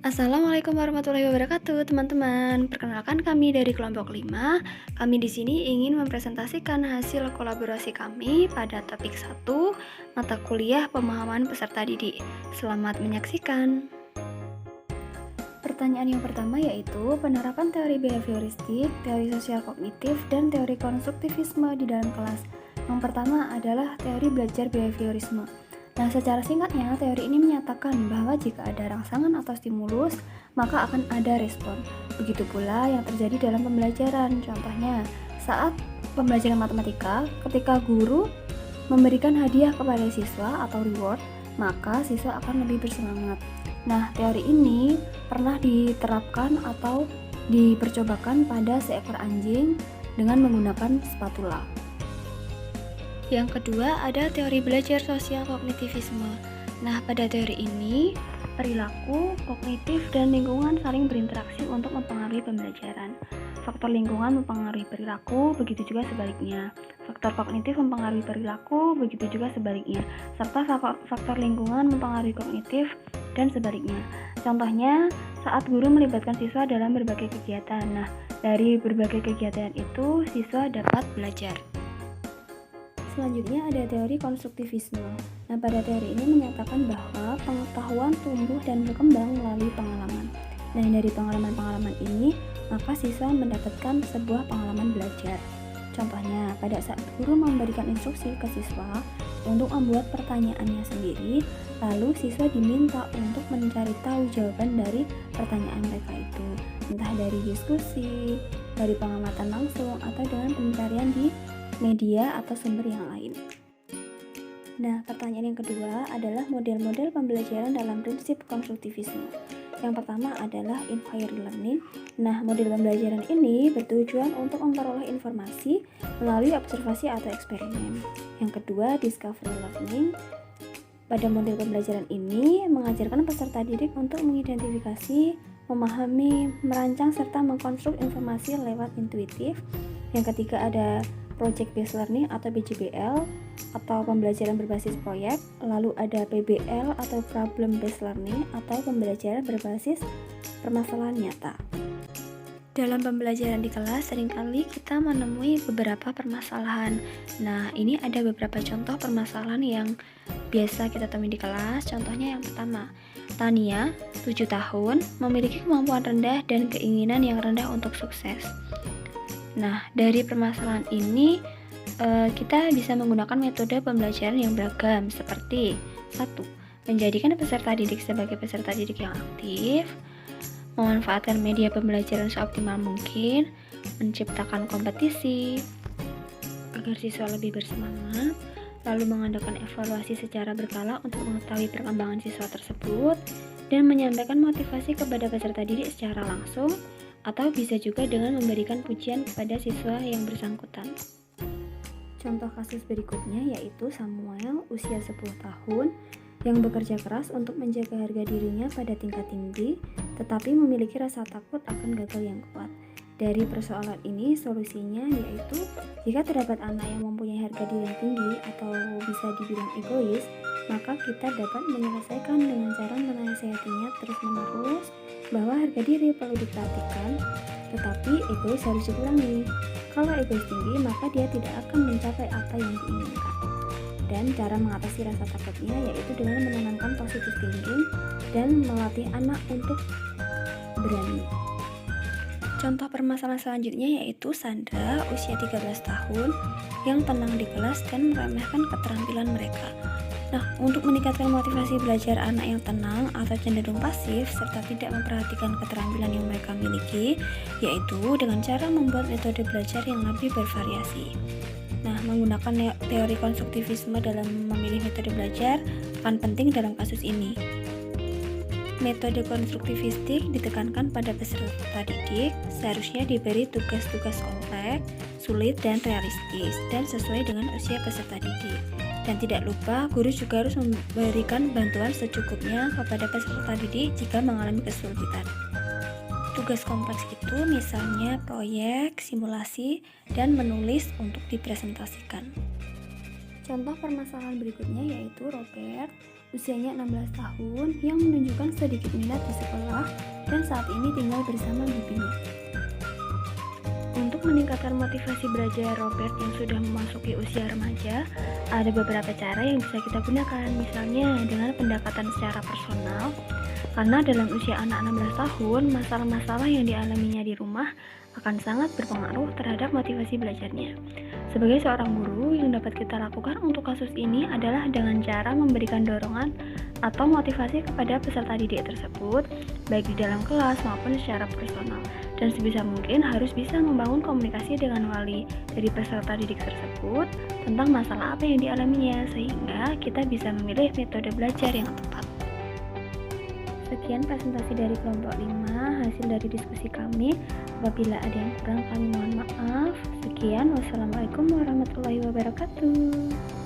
Assalamualaikum warahmatullahi wabarakatuh, teman-teman. Perkenalkan kami dari kelompok 5. Kami di sini ingin mempresentasikan hasil kolaborasi kami pada topik 1, mata kuliah pemahaman peserta didik. Selamat menyaksikan. Pertanyaan yang pertama yaitu penerapan teori behavioristik, teori sosial kognitif, dan teori konstruktivisme di dalam kelas. Yang pertama adalah teori belajar behaviorisme. Nah, secara singkatnya, teori ini menyatakan bahwa jika ada rangsangan atau stimulus, maka akan ada respon. Begitu pula yang terjadi dalam pembelajaran. Contohnya, saat pembelajaran matematika, ketika guru memberikan hadiah kepada siswa atau reward, maka siswa akan lebih bersemangat. Nah, teori ini pernah diterapkan atau dipercobakan pada seekor anjing dengan menggunakan spatula. Yang kedua ada teori belajar sosial kognitivisme. Nah, pada teori ini, perilaku, kognitif, dan lingkungan saling berinteraksi untuk mempengaruhi pembelajaran. Faktor lingkungan mempengaruhi perilaku, begitu juga sebaliknya. Faktor kognitif mempengaruhi perilaku, begitu juga sebaliknya. Serta faktor lingkungan mempengaruhi kognitif dan sebaliknya. Contohnya, saat guru melibatkan siswa dalam berbagai kegiatan. Nah, dari berbagai kegiatan itu, siswa dapat belajar. Selanjutnya ada teori konstruktivisme. Nah, pada teori ini menyatakan bahwa pengetahuan tumbuh dan berkembang melalui pengalaman. Nah, dari pengalaman-pengalaman ini, maka siswa mendapatkan sebuah pengalaman belajar. Contohnya, pada saat guru memberikan instruksi ke siswa untuk membuat pertanyaannya sendiri, lalu siswa diminta untuk mencari tahu jawaban dari pertanyaan mereka itu, entah dari diskusi, dari pengamatan langsung, atau dengan pencarian di media atau sumber yang lain. Nah, pertanyaan yang kedua adalah model-model pembelajaran dalam prinsip konstruktivisme. Yang pertama adalah inquiry learning. Nah, model pembelajaran ini bertujuan untuk memperoleh informasi melalui observasi atau eksperimen. Yang kedua, discovery learning. Pada model pembelajaran ini mengajarkan peserta didik untuk mengidentifikasi, memahami, merancang, serta mengkonstruk informasi lewat intuitif. Yang ketiga ada project based learning atau PBL atau pembelajaran berbasis proyek, lalu ada PBL atau problem based learning atau pembelajaran berbasis permasalahan nyata. Dalam pembelajaran di kelas seringkali kita menemui beberapa permasalahan. Nah, ini ada beberapa contoh permasalahan yang biasa kita temui di kelas. Contohnya yang pertama, Tania, 7 tahun, memiliki kemampuan rendah dan keinginan yang rendah untuk sukses. Nah, dari permasalahan ini kita bisa menggunakan metode pembelajaran yang beragam seperti 1. Menjadikan peserta didik sebagai peserta didik yang aktif, memanfaatkan media pembelajaran seoptimal mungkin, menciptakan kompetisi agar siswa lebih bersemangat, lalu mengadakan evaluasi secara berkala untuk mengetahui perkembangan siswa tersebut, dan menyampaikan motivasi kepada peserta didik secara langsung, atau bisa juga dengan memberikan pujian kepada siswa yang bersangkutan. Contoh kasus berikutnya yaitu Samuel, usia 10 tahun, yang bekerja keras untuk menjaga harga dirinya pada tingkat tinggi, tetapi memiliki rasa takut akan gagal yang kuat. Dari persoalan ini, solusinya yaitu jika terdapat anak yang mempunyai harga diri yang tinggi atau bisa dibilang egois, maka kita dapat menyelesaikan dengan cara menasihatinya terus-menerus bahwa harga diri perlu diperhatikan, tetapi egois harus dikurangi. Kalau egois tinggi, maka dia tidak akan mencapai apa yang diinginkan. Dan cara mengatasi rasa takutnya yaitu dengan menanamkan positive thinking dan melatih anak untuk berani. Contoh permasalahan selanjutnya yaitu Sandra, usia 13 tahun, yang tenang di kelas dan meremehkan keterampilan mereka. Nah, untuk meningkatkan motivasi belajar anak yang tenang atau cenderung pasif serta tidak memperhatikan keterampilan yang mereka miliki, yaitu dengan cara membuat metode belajar yang lebih bervariasi. Nah, menggunakan teori konstruktivisme dalam memilih metode belajar akan penting dalam kasus ini. Metode konstruktivistik ditekankan pada peserta didik seharusnya diberi tugas-tugas kompleks, sulit, dan realistis, dan sesuai dengan usia peserta didik. Dan tidak lupa, guru juga harus memberikan bantuan secukupnya kepada peserta didik jika mengalami kesulitan. Tugas kompleks itu misalnya proyek, simulasi, dan menulis untuk dipresentasikan. Contoh permasalahan berikutnya yaitu Robert, usianya 16 tahun yang menunjukkan sedikit minat di sekolah dan saat ini tinggal bersama bibinya. Untuk meningkatkan motivasi belajar Robert yang sudah memasuki usia remaja, ada beberapa cara yang bisa kita gunakan, misalnya dengan pendekatan secara personal. Karena dalam usia anak 16 tahun, masalah-masalah yang dialaminya di rumah akan sangat berpengaruh terhadap motivasi belajarnya. Sebagai seorang guru, yang dapat kita lakukan untuk kasus ini adalah dengan cara memberikan dorongan atau motivasi kepada peserta didik tersebut, baik di dalam kelas maupun secara personal. Dan sebisa mungkin harus bisa membangun komunikasi dengan wali dari peserta didik tersebut tentang masalah apa yang dialaminya, sehingga kita bisa memilih metode belajar yang tepat. Sekian presentasi dari kelompok 5, hasil dari diskusi kami. Apabila ada yang kurang, kami mohon maaf. Sekian, wassalamualaikum warahmatullahi wabarakatuh.